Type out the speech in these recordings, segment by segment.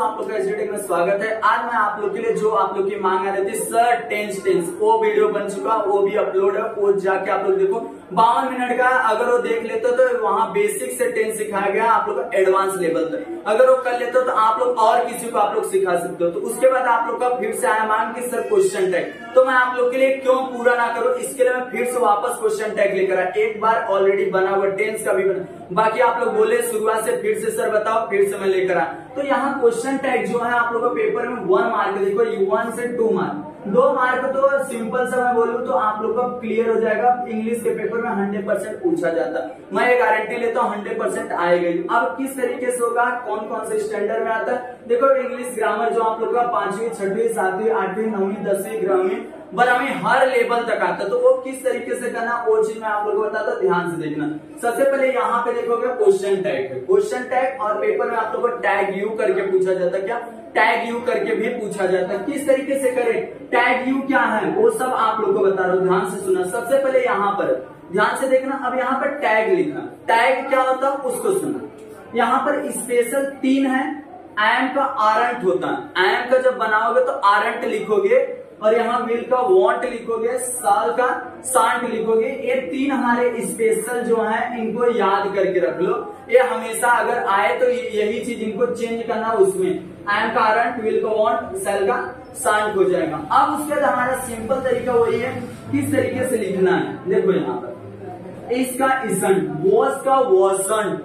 आप लोग का एसडीटेक में स्वागत है। आज मैं आप लोग के लिए जो आप लोग की मांग आ रही थी सर टेंस वो वीडियो बन चुका, वो भी अपलोड है, वो जाके आप लोग देखो 52 मिनट का। अगर वो देख लेते हो तो वहाँ बेसिक से टेंस सिखाया गया आप लोग का एडवांस लेवल तक। अगर वो कर लेते हो तो आप लोग और किसी को आप लोग सिखा सकते हो। तो उसके बाद आप लोग का फिर से आया मांग कि सर क्वेश्चन टैग, तो मैं आप लोग के लिए क्यों पूरा ना करूं, इसके लिए मैं फिर से वापस क्वेश्चन टैग लेकर आया। एक बार ऑलरेडी बना हुआ टेंस का भी बना, बाकी आप लोग बोले शुरुआत से फिर से सर बताओ, फिर से मैं लेकर आया। तो यहाँ क्वेश्चन टैग जो है आप लोगों का पेपर में 1 मार्क, देखो 1 से 2 मार्क, 2 मार्क तो सिंपल सा मैं बोलूं तो आप लोग का क्लियर हो जाएगा। इंग्लिश के पेपर में 100% पूछा जाता, मैं ये गारंटी लेता हूँ 100% आएगा। अब किस तरीके से होगा, कौन कौन से स्टैंडर्ड में आता है, देखो इंग्लिश ग्रामर जो आप लोग का 5वीं 6वीं 7वीं 8वीं 9वीं 10वीं 11वीं 12वीं हर लेवल तक आता है। तो वो किस तरीके से करना वो चीज मैं आप लोगों को बताता हूं, ध्यान से देखना। सबसे पहले यहाँ पे देखोगे क्वेश्चन टैग, क्वेश्चन टैग और पेपर में आप लोगों को टैग यू करके पूछा जाता है। क्या टैग यू करके भी पूछा जाता है, किस तरीके से करें, टैग यू क्या है वो सब आप लोग को बता रहा हूँ, ध्यान से सुना। सबसे पहले यहाँ पर ध्यान से देखना, अब यहाँ पर टैग लिखना, टैग क्या होता है उसको सुना। यहाँ पर स्पेशल 3 है, एम का आरंट होता है, एम का जब बनाओगे तो आरंट लिखोगे, और यहाँ विल का वॉन्ट लिखोगे, साल का सांट लिखोगे। ये 3 हमारे स्पेशल जो है, इनको याद करके रख लो। ये हमेशा अगर आए तो यही चीज इनको चेंज करना, उसमें एम का आरंट, विल का वॉन्ट, सेल का सांट हो जाएगा। अब उसके बाद हमारा सिंपल तरीका वही है, किस तरीके से लिखना है। देखो यहाँ पर इसका इसंट, वॉस का वॉसंट,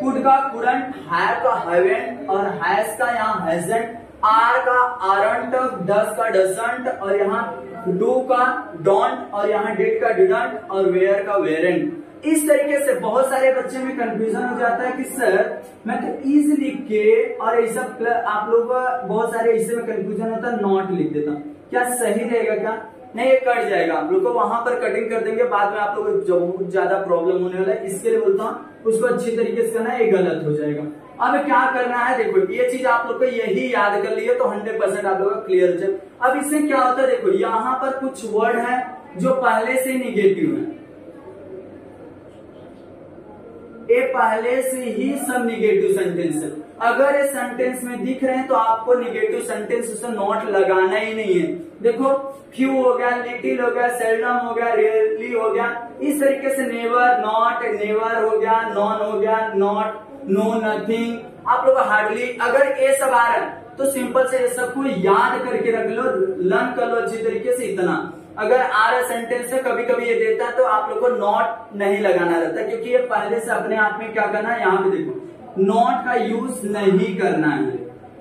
कुड का कुडंट, हैव का हैवेंट और हैज का यहाँ हैजेंट, आर का आरंट, डस का डसंट और यहाँ डू का डोंट और यहाँ डिड का डिडंट और वेयर का वेरेंट। इस तरीके से बहुत सारे बच्चे में कंफ्यूजन हो जाता है कि सर मैं तो इज लिख के और ऐसा आप लोग बहुत सारे इससे में कंफ्यूजन होता है नॉट लिख देता हूँ, क्या सही रहेगा क्या? नहीं, ये कट जाएगा, आप लोग को वहां पर कटिंग कर देंगे, बाद में आप लोग को बहुत ज्यादा प्रॉब्लम होने वाला है। इसके लिए बोलता हूँ उसको अच्छी तरीके से करना है, ये गलत हो जाएगा। अब क्या करना है, देखो ये चीज आप लोग को यही याद कर लिए तो 100% आप लोग का क्लियर हो जाए। अब इससे क्या होता है, देखो यहाँ पर कुछ वर्ड है जो पहले से निगेटिव है, ये पहले से ही सब निगेटिव सेंटेंस है। अगर ये सेंटेंस में दिख रहे हैं तो आपको निगेटिव सेंटेंस उसे नॉट लगाना ही नहीं है। देखो फ्यू हो गया, लिटिल हो गया, सेल्डम हो गया, रेयरली हो गया, इस तरीके से नेवर, नॉट, नेवर हो गया, नॉन हो गया, नॉट, नो, नथिंग, आप लोग हार्डली। अगर ये सब आ रहा है तो सिंपल से ये सबको याद करके रख लो, लर्न कर लो अच्छी तरीके से। इतना अगर आ रहा सेंटेंस से कभी कभी ये देता है तो आप लोग को नॉट नहीं लगाना रहता, क्योंकि ये पहले से अपने आप में क्या करना है, यहाँ पे देखो नॉट का यूज नहीं करना है,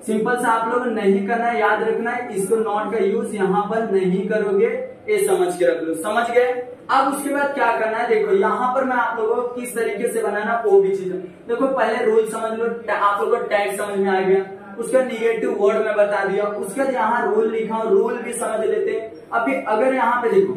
सिंपल से आप लोग नहीं करना है, याद रखना है इसको, नॉट का यूज यहाँ पर नहीं करोगे, ये समझ के रख लो, समझ गए। अब उसके बाद क्या करना है, देखो यहाँ पर मैं आप लोगों को किस तरीके से बनाना वो भी चीज, देखो पहले रूल समझ लो, आप लोगों को टैग समझ में आ गया, उसका निगेटिव वर्ड में बता दिया, उसके बाद यहाँ रूल लिखा, रूल भी समझ लेते। अभी अगर यहाँ पे देखो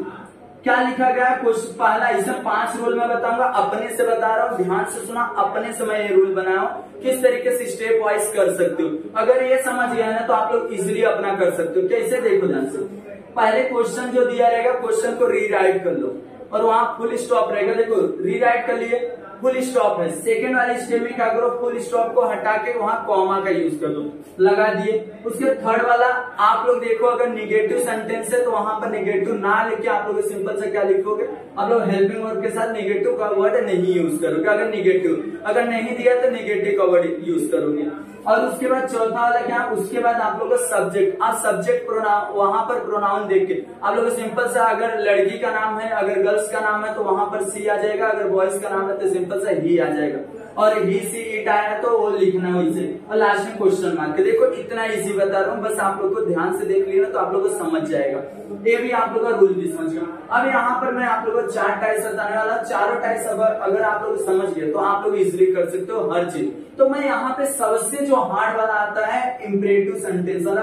क्या लिखा गया है, क्वेश्चन पहला, इसमें 5 रूल मैं बताऊंगा, अपने से बता रहा हूँ, ध्यान से सुना, अपने से मैं ये रूल बनाया हूँ, किस तरीके से स्टेप वाइज कर सकते हो। अगर ये समझ गया ना तो आप लोग इजिली अपना कर सकते हो। कैसे, देखो ध्यान से, पहले क्वेश्चन जो दिया रहेगा क्वेश्चन को रीराइट कर लो और वहां फुल स्टॉप रहेगा, देखो रीराइट कर लिए, फुल स्टॉप है। सेकेंड वाले स्टेप में क्या करो, फुल स्टॉप को हटा के वहां कॉमा का यूज कर दो, लगा दिए। उसके थर्ड वाला आप लोग देखो, अगर निगेटिव सेंटेंस है तो वहां पर निगेटिव ना लिख के आप लोग सिंपल से क्या लिखोगे, आप लोग हेल्पिंग वर्ड के साथ निगेटिव का वर्ड नहीं यूज करोगे। अगर निगेटिव अगर नहीं दिया तो निगेटिव का वर्ड यूज करोगे। और उसके बाद चौथा वाला क्या, उसके बाद आप लोग सब्जेक्ट, आप सब्जेक्ट प्रोनाउन, वहां पर प्रोनाउन देख के आप लोग सिंपल सा, अगर लड़की का नाम है, अगर गर्ल्स का नाम है तो वहां पर सी आ जाएगा, अगर बॉयज का नाम है तो सिंपल सा ही आ जाएगा, और ही सी इट आया तो वो लिखना वैसे, और लास्ट में क्वेश्चन मार्क। देखो इतना इजी बता रहा हूँ, बस आप लोग को ध्यान से देख लिया तो आप लोग को समझ जाएगा, ये भी आप लोग का रूल भी समझ गया। अब यहाँ पर मैं आप लोग को 4 टाइप्स बताने वाला, चारों टाइप्स अगर आप लोग समझ गए तो आप लोग इजिली कर सकते हो हर चीज। तो मैं यहाँ पे सबसे जो हार्ड वाला आता है इम्परेटिव सेंटेंस वाला,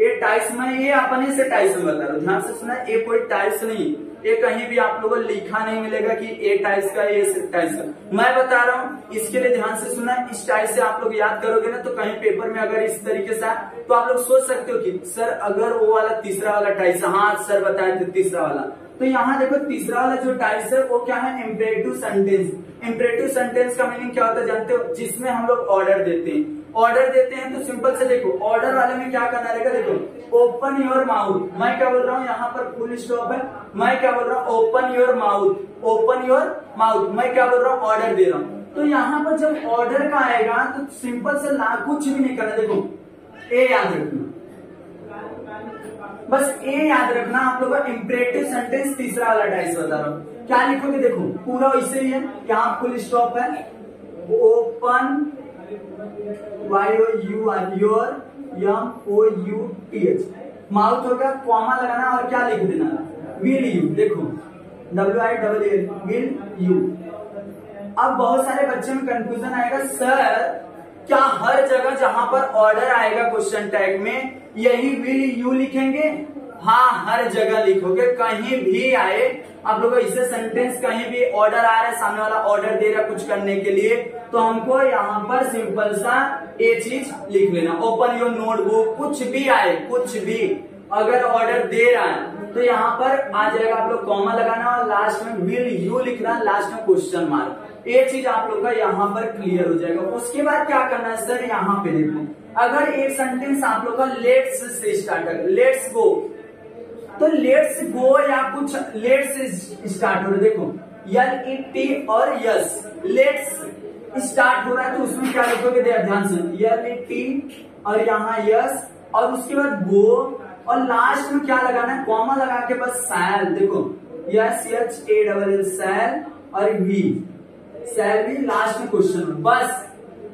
ये टाइप्स में, ये अपने से टाइप्स में बता रहा हूँ, ध्यान से सुना, ये कोई टाइप्स नहीं, ये कहीं भी आप लोगों को लिखा नहीं मिलेगा कि ए टाइप्स का, ये टाइप्स का, मैं बता रहा हूँ। इसके लिए ध्यान से सुना, इस टाइप से आप लोग याद करोगे ना तो कहीं पेपर में अगर इस तरीके से तो आप लोग सोच सकते हो कि सर अगर वो वाला तीसरा वाला टाइप्स, हाँ सर बताए थे तीसरा वाला, तो यहाँ देखो तीसरा वाला जो टाइप्स है वो क्या है, इम्परेटिव सेंटेंस। इम्परेटिव सेंटेंस का मीनिंग क्या होता है जानते हो, जिसमें हम लोग ऑर्डर देते हैं। ऑर्डर देते हैं तो सिंपल से देखो ऑर्डर वाले में क्या करना रहेगा, देखो ओपन योर माउथ, मैं क्या बोल रहा हूँ यहाँ पर फुल स्टॉप है, मैं क्या बोल रहा हूँ open your mouth, open your mouth, मैं क्या बोल रहा हूँ ऑर्डर दे रहा हूँ। तो यहाँ पर जब ऑर्डर का आएगा तो सिंपल से कुछ भी नहीं करना, देखो ए याद रखना, बस ए याद रखना। आप लोगों का इंपरेटिव सेंटेंस तीसरा वाला टाइप्स बता रहा हूँ, क्या लिखोगे देखो पूरा वैसे ही है, यहाँ फुल स्टॉप है, ओपन YOUR माउथ होगा, कॉमा लगाना और क्या लिख देना विल यू, देखो WILL विल यू। अब बहुत सारे बच्चे में कंफ्यूजन आएगा, सर क्या हर जगह जहां पर ऑर्डर आएगा क्वेश्चन टैग में यही विल यू लिखेंगे? हाँ, हर जगह लिखोगे, कहीं भी आए आप लोग इसे सेंटेंस कहीं भी ऑर्डर आ रहा है, सामने वाला ऑर्डर दे रहा है कुछ करने के लिए, तो हमको यहाँ पर सिंपल सा ये चीज लिख लेना, ओपन योर नोटबुक, कुछ भी आए, कुछ भी अगर ऑर्डर दे रहा है तो यहाँ पर आ जाएगा, आप लोग कॉमा लगाना और लास्ट में विल यू लिखना, लास्ट में क्वेश्चन मार्क। ये चीज आप लोग का यहाँ पर क्लियर हो जाएगा। उसके बाद क्या करना है सर, यहाँ पे देखो अगर एक सेंटेंस आप लोग का लेट्स से स्टार्ट है, लेट्स गो, तो लेट्स गो या कुछ लेट्स से स्टार्ट हो रहा है, देखो LET और यस, लेट्स स्टार्ट हो रहा है तो उसमें क्या लिखोगे ध्यान से, LET और यहाँ यस और उसके बाद गो और लास्ट में क्या लगाना है, कॉमा लगा के बस सैल, देखो SHALL सैल और वी, सैल भी लास्ट में क्वेश्चन, बस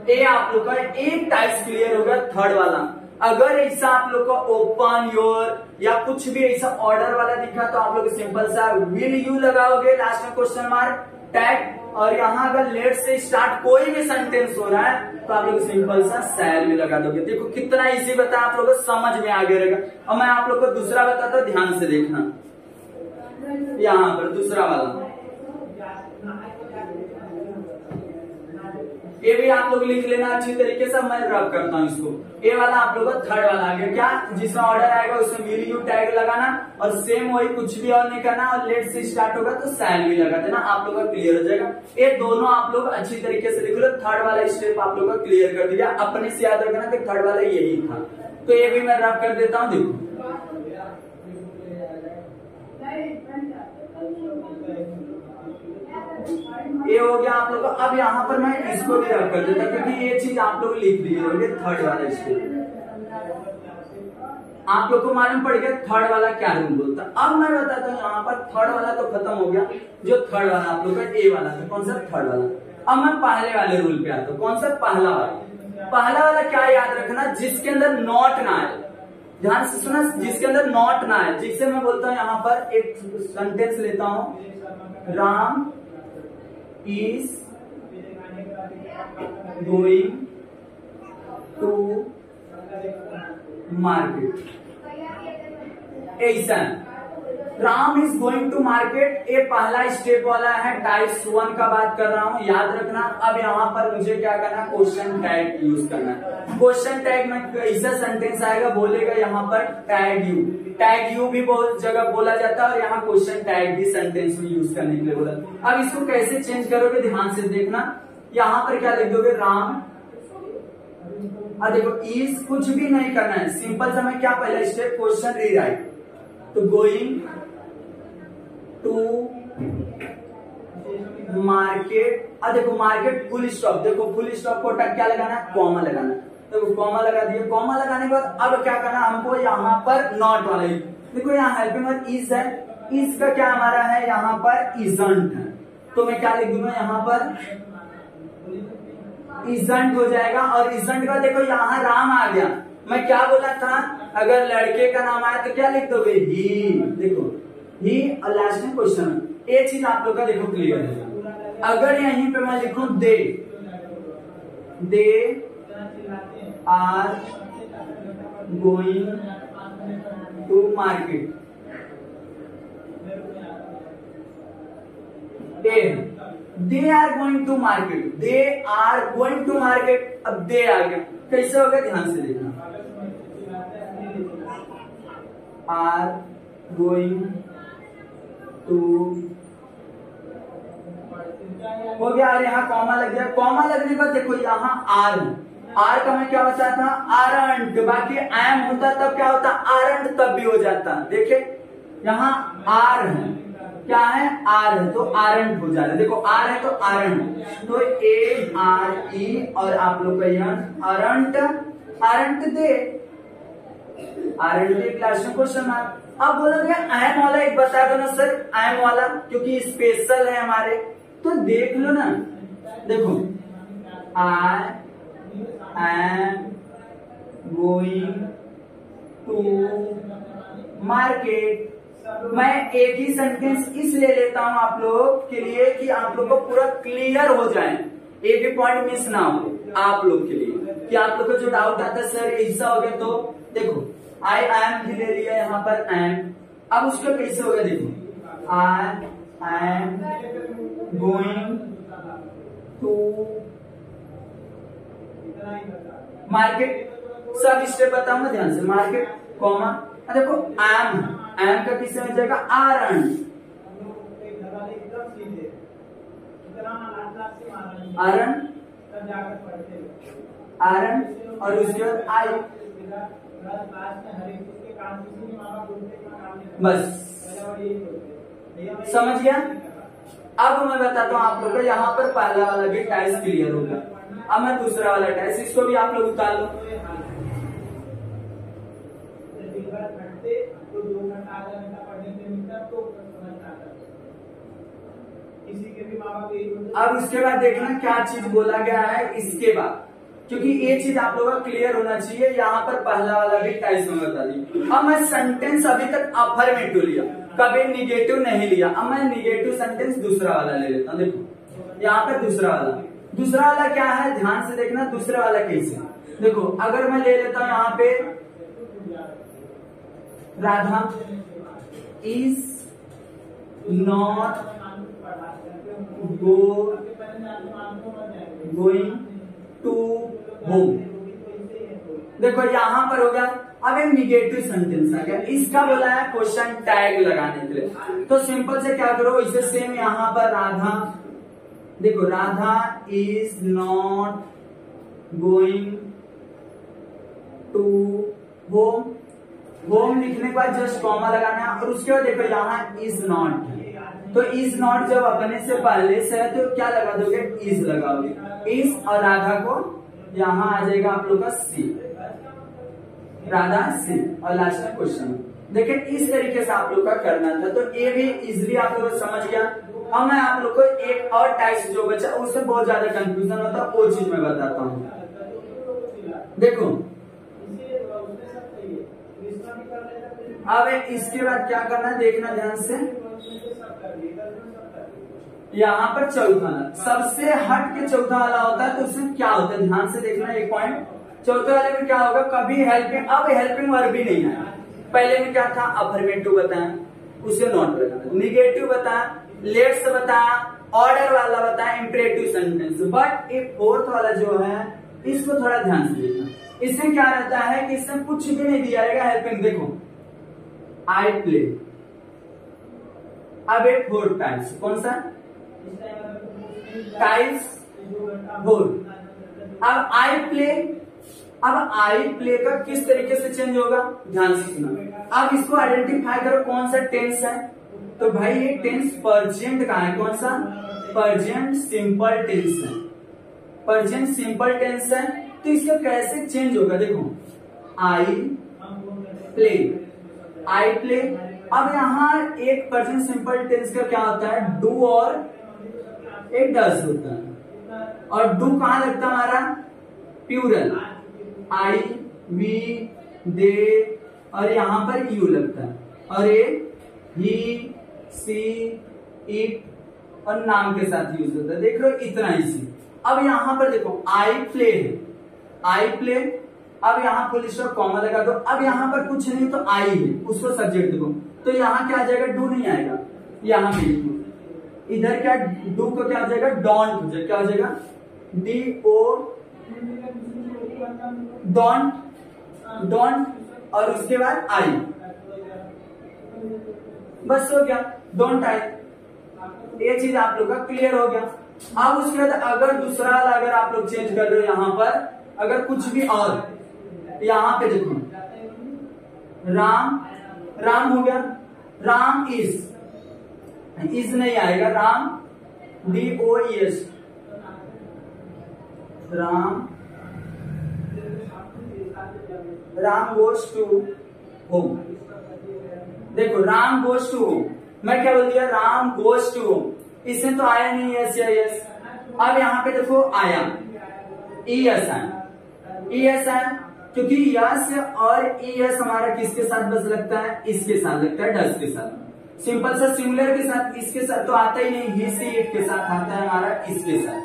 ये आप लोग का एक टाइप्स क्लियर हो गया थर्ड वाला। अगर ऐसा आप लोग का ओपन योर या कुछ भी ऐसा ऑर्डर वाला दिखा तो आप लोग सिंपल सा विल यू लगाओगे, लास्ट में क्वेश्चन मार्क टैग, और यहाँ अगर लेट से स्टार्ट कोई भी सेंटेंस हो रहा है तो आप लोग सिंपल सा सैल में लगा दोगे। देखो कितना इजी बता, आप लोग को समझ में आ गया रहेगा। और मैं आप लोग को दूसरा बताता हूँ, ध्यान से देखना, यहाँ पर दूसरा वाला ये भी आप लोग लिख लेना अच्छी तरीके से, मैं रब करता हूँ इसको। ये वाला आप लोगों का थर्ड वाला आ गया, क्या जिसमें ऑर्डर आएगा उसमें विल यू टैग लगाना और सेम वही कुछ भी और नहीं करना, और लेट से स्टार्ट होगा तो सैल भी लगा देना, आप लोग का क्लियर हो जाएगा। ये दोनों आप लोग अच्छी तरीके से लिख लो। थर्ड वाला स्टेप आप लोग का क्लियर कर दिया, अपने से याद रखना कि थर्ड वाला यही था। तो ये भी मैं रब कर देता हूँ, देखो ये हो गया आप लोग को। अब यहाँ पर मैं इसको भी रब कर देता क्योंकि ये चीज आप लोग लिख दिए होंगे। थर्ड वाला स्टेप आप लोग को मालूम पड़ गया थर्ड वाला क्या रूल बोलता। अब मैं बताता हूँ, यहाँ पर थर्ड वाला तो खत्म हो गया, जो थर्ड वाला आप लोग का ए वाला था, कौन सा थर्ड वाला। अब मैं पहले वाले रूल पे आता हूँ, कौन सा पहला वाला। पहला वाला क्या याद रखना, जिसके अंदर नॉट ना आए, ध्यान से सुना, जिसके अंदर नॉट ना आए। जिससे मैं बोलता हूँ यहाँ पर एक सेंटेंस लेता हूँ, Ram is going to market, ऐसा Ram is going to market, ये पहला स्टेप वाला है, टाइप्स 1 का बात कर रहा हूं, याद रखना। अब यहाँ पर मुझे क्या करना है, क्वेश्चन टैग यूज करना है। क्वेश्चन टैग में ऐसा सेंटेंस आएगा, बोलेगा यहाँ पर टैग यू, टैग यू भी बहुत जगह बोला जाता है और यहाँ क्वेश्चन टैग भी सेंटेंस में यूज करने के लिए बोला। अब इसको कैसे चेंज करोगे, ध्यान से देखना। यहाँ पर क्या लिख दोगे, राम, और देखो इज कुछ भी नहीं करना है, सिंपल सा मैं क्या पहला स्टेप क्वेश्चन रीराइट, तो गोइंग टू मार्केट। अब देखो मार्केट फुल स्टॉप, देखो फुल स्टॉप को क्या लगाना है, कॉमा लगाना है, तो कॉमा लगा दिया। कॉमा लगाने के बाद अब क्या करना हमको, यहाँ पर नॉट वाला ही देखो, यहाँ हेल्पिंग वर्ब इज है, इज का क्या हमारा है यहाँ पर इजंट है, तो मैं क्या लिख दूंगा यहाँ पर इजंट हो जाएगा। और इजंट का देखो यहाँ राम आ गया, मैं क्या बोला था, अगर लड़के का नाम आया तो क्या लिख दोगे, ही, देखो ही, और लास्ट में क्वेश्चन। ये चीज आप लोग का देखो क्लियर है। अगर यहीं पे मैं लिखूं they are going to market, they are going to market, they are going to market. अब दे आ गया, कैसे होगा ध्यान से देखना, आर गोइंग टू हो गया, और यहाँ कॉमा लग गया। कॉमा लगने के बाद देखो यहाँ आर आर का मैं क्या बताया था, आरंट, बाकी एम होता तब क्या होता, आरंट तब भी हो जाता। देखे यहाँ आर है, क्या है, आर है, तो आरंट हो जा रहा है। देखो आर है तो आरंट, तो ए आर ई और आप लोग का यहाँ अरंट, आरंट दे, आरंट दे क्लास में क्वेश्चन मार्क। अब बोलोगे एम वाला एक बता दो ना सर, एम वाला क्योंकि स्पेशल है हमारे, तो देख लो ना, देखो I am going to market. मैं एक ही सेंटेंस इसलिए लेता हूं आप लोग के लिए कि आप लोग को पूरा क्लियर हो जाए, एक भी पॉइंट मिस ना हो आप लोग के लिए, कि आप लोग को जो डाउट आता है सर ऐसा हो गया, तो देखो आई एम भी ले लिया यहाँ पर एम, अब उसका कैसे हो गया, देखो I am going to market, सब स्टेप बताऊंगा ध्यान से, मार्केट कॉमा, देखो एम, एम का किससे मिल जाएगा, आरन, आरन, आरन, और उसके बाद आई, बस समझ गया। अब मैं बताता हूँ आप लोग को, यहाँ पर पहला वाला भी टाइस क्लियर होगा। अब मैं दूसरा वाला टाइस, इसको भी आप लोग उतार लो। अब उसके बाद देखना क्या चीज बोला गया है इसके बाद, क्योंकि ये चीज आप लोगों का क्लियर होना चाहिए। यहाँ पर पहला वाला भी टाइस में बता दी। अब मैं सेंटेंस अभी तक अफर्मेटिव लिया, कभी निगेटिव नहीं लिया। अब मैं निगेटिव सेंटेंस दूसरा वाला ले लेता हूँ। देखो यहाँ पर दूसरा वाला क्या है, ध्यान से देखना दूसरा वाला कैसे। देखो अगर मैं ले लेता हूँ यहाँ पे Radha is not going to home, देखो यहां पर हो गया। अब एक निगेटिव सेंटेंस आ गया, इसका बोला है क्वेश्चन टैग लगाने के लिए। तो सिंपल से क्या करो, इसे सेम यहां पर राधा, देखो Radha is not going to home, home लिखने के बाद जस्ट कॉमा लगाना है, और उसके बाद देखो यहाँ इज नॉट, तो इज नॉट जब अपने से पहले से है तो क्या लगा दोगे, इज लगाओगे, इज, और राधा को यहाँ आ जाएगा आप लोग का सी, राधा सी, और लास्ट में क्वेश्चन। देखिए इस तरीके से आप लोग का करना था, तो ये भी इजिली आप लोग समझ गया। अब मैं आप लोग को एक और टाइप जो बचा उससे बहुत ज्यादा कंफ्यूजन होता है, वो चीज मैं बताता हूँ। देखो अब इसके बाद क्या करना है, देखना ध्यान से। यहाँ पर चौथा वाला सबसे हट के चौथा वाला होता है, तो उसमें क्या होता है ध्यान से देखना एक पॉइंट। चौथे वाले में क्या होगा, कभी हेल्पिंग, अब हेल्पिंग वर्ब भी नहीं आया। पहले में क्या था, अफर्मेटिव बताया, उसे नॉट लगाना, निगेटिव बताया, लेट्स बताया, ऑर्डर वाला बताया, इंपरेटिव सेंटेंस। बट ये फोर्थ वाला जो है इसको थोड़ा ध्यान से देखना। इसमें क्या रहता है कि इसमें कुछ भी नहीं दिया जाएगा हेल्पिंग। देखो आई प्ले, अब एक फोर्थ टाइप्स, कौन सा टाइप्स फोर्थ। अब आई प्ले, अब आई प्ले का किस तरीके से चेंज होगा ध्यान से सुना। अब इसको आइडेंटिफाई करो कौन सा टेंस है, तो भाई ये टेंस परजेंट का है, कौन सा, परजेंट सिंपल टेंस है, परजेंट सिंपल टेंस है। तो इसका कैसे चेंज होगा, देखो आई प्ले, आई प्ले। अब यहाँ एक परजेंट सिंपल टेंस का क्या होता है, डू और एक डज होता है, और डू कहाँ लगता है हमारा, प्लूरल, आई वी दे, और यहाँ पर यू लगता है, और ये ही सी इट और नाम के साथ यूज होता है। देख लो इतना इजी। अब यहाँ पर देखो आई प्ले है, आई प्ले, अब यहाँ फुल स्टॉप कॉमा लगा दो। अब यहाँ पर कुछ नहीं तो आई है, उसको सब्जेक्ट दो, तो यहाँ क्या आ जाएगा, डू नहीं आएगा, यहाँ पे इधर क्या डू को क्या हो जाएगा, डोंट हो जाएगा, क्या हो जाएगा, डी ओ, डोंट, डोंट, और उसके बाद आई, बस हो गया, डोंट आई। ये चीज आप लोग का क्लियर हो गया। अब उसके बाद अगर दूसरा वाला अगर आप लोग चेंज कर रहे हो यहाँ पर, अगर कुछ भी और, यहाँ पे देखो राम, राम हो गया, राम इज नहीं आएगा, Ram DOES, Ram goes to home. देखो राम गोज टू होम, मैं क्या बोल दिया, राम गोज टू होम, इससे तो आया नहीं यस या यस। अब यहाँ पे देखो आया ES आया, क्योंकि यस और ES हमारा किसके साथ बस लगता है, इसके साथ लगता है, डस के साथ। सिंपल सा सिंगुलर के साथ, इसके साथ तो आता ही नहीं, ही सी इट के साथ आता है हमारा, इसके साथ।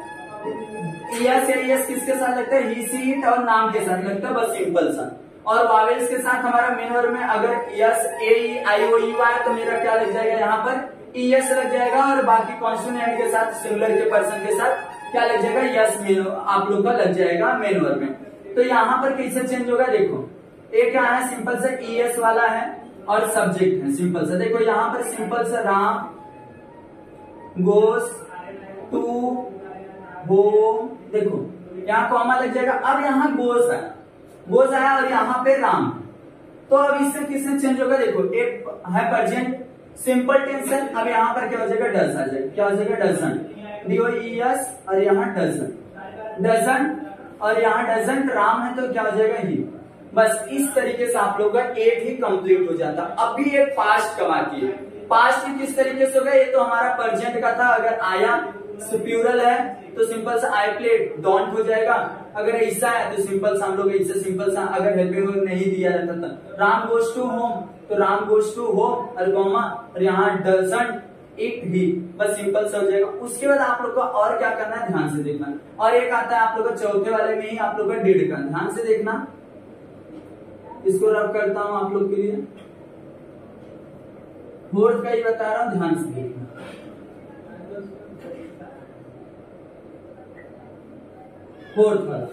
ES या ES किसके साथ लगता है, ही सी इट और नाम के साथ लगता है, बस सिंपल सा। और वावेल्स के साथ हमारा मेन वर्ब में अगर यस AE IOU है तो मेरा क्या लग जाएगा, यहाँ पर ES लग जाएगा, और बाकी कॉन्सोनेंट के साथ सिंगुलर के पर्सन के साथ क्या लग जाएगा, यस मेन आप लोग का लग जाएगा मेन वर्ब में। तो यहाँ पर कैसे चेंज होगा, देखो एक क्या है, सिंपल सा ES वाला है और सब्जेक्ट है सिंपल सा। देखो यहाँ पर सिंपल सा राम गोस टू होम, देखो यहाँ कॉमा लग जाएगा। अब यहाँ गोस आया और यहाँ पे राम, तो अब इससे किससे चेंज होगा, देखो एक है प्रेजेंट सिंपल टेंस है, अब यहाँ पर क्या हो जाएगा, डज आ जाएगा, क्या हो जाएगा, डजंट, DOES, और यहाँ डजंट, और यहाँ डजंट राम है तो क्या हो जाएगा, ही। बस इस तरीके से आप लोग का एक ही कंप्लीट हो जाता। अब भी एक पास्ट का बाकी है, पास्ट किस तरीके से होगा, ये तो हमारा प्रेजेंट का था, अगर आया प्लूरल है तो सिंपल सा आई प्लेड डोंट हो जाएगा, अगर ऐसा है तो सिंपल सा हम लोग ऐसे सिंपल सा, अगर हेल्पिंग वर्ब नहीं दिया जाता था राम गोज टू होम तो राम गोज टू होम और कॉमा, और यहाँ डजंट इट ही, बस सिंपल सा हो जाएगा। उसके बाद आप लोग को और क्या करना है, ध्यान से देखना। और एक आता है आप लोग का चौथे वाले में ही आप लोग का डिड का, ध्यान से देखना, इसको रब करता हूं आप लोग के लिए, फोर्थ का ही बता रहा हूं, ध्यान से देखना। फोर्थ वाला,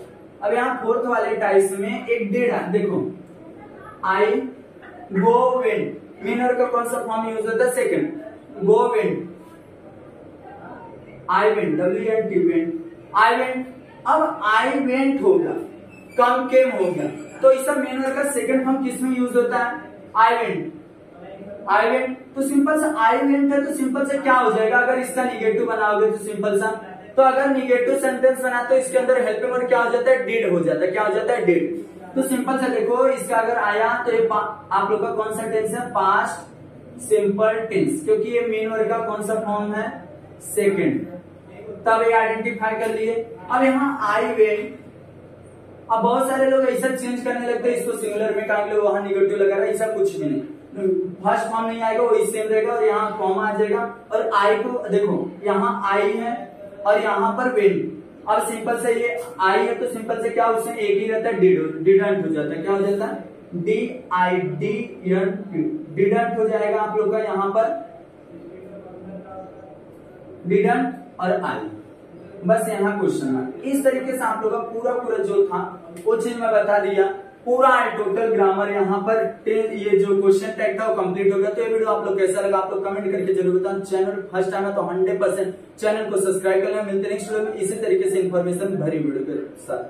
अब यहाँ फोर्थ वाले टाइप्स में एक डिड है, देखो आई गो वेंट, मीनर का कौन सा फॉर्म यूज होता है, second, go went, I went, WNT went, I went. अब आई वेंट होगा, कम केम हो गया, तो इस मेन वर्ब का सेकंड फॉर्म किस में यूज होता है, आई वेंट, तो सिंपल सा आई वेंट है तो सिंपल से क्या हो जाएगा, अगर इसका निगेटिव बनाओगे तो सिंपल सा, तो अगर निगेटिव सेंटेंस बना तो इसके अंदर हेल्पिंग वर्ब क्या हो जाता है, डिड हो जाता है, क्या हो जाता है, डिड। तो सिंपल सा देखो इसका अगर आया तो ये आप लोग का कौन सा टेंस है, पास्ट सिंपल टेंस, क्योंकि ये मेन वर्ब का कौन सा फॉर्म है, सेकंड, तब ये आइडेंटिफाई कर लिए। अब यहाँ आई वेंट, अब बहुत सारे लोग ऐसा चेंज करने लगते हैं इसको सिंगुलर में, कहा लोग वहां निगेटिव लगा रहा है, ऐसा कुछ भी नहीं, फर्स्ट फॉर्म नहीं आएगा, वही सेम रहेगा, और यहाँ कॉमा आ जाएगा, और आई को देखो यहाँ आई है और यहाँ पर वेंट। अब सिंपल से ये आई है तो सिंपल से क्या उससे एक ही रहता है, डिडंट हो जाता है, क्या हो जाता है, DIDNT, डिडंट हो जाएगा आप लोग का यहाँ पर, डिडंट और आई, बस यहाँ क्वेश्चन मार्क। इस तरीके से आप लोग का पूरा जो था वो चीज मैं बता दिया, पूरा टोटल ग्रामर यहाँ पर ये जो क्वेश्चन टैग था वो कंप्लीट हो गया। तो ये वीडियो आप लोग कैसा लगा आप लोग कमेंट करके जरूर बताओ। चैनल फर्स्ट टाइम है तो 100% चैनल को सब्सक्राइब करना। मिलते नेक्स्ट वीडियो में इसी तरीके से इन्फॉर्मेशन भरी वीडियो के साथ।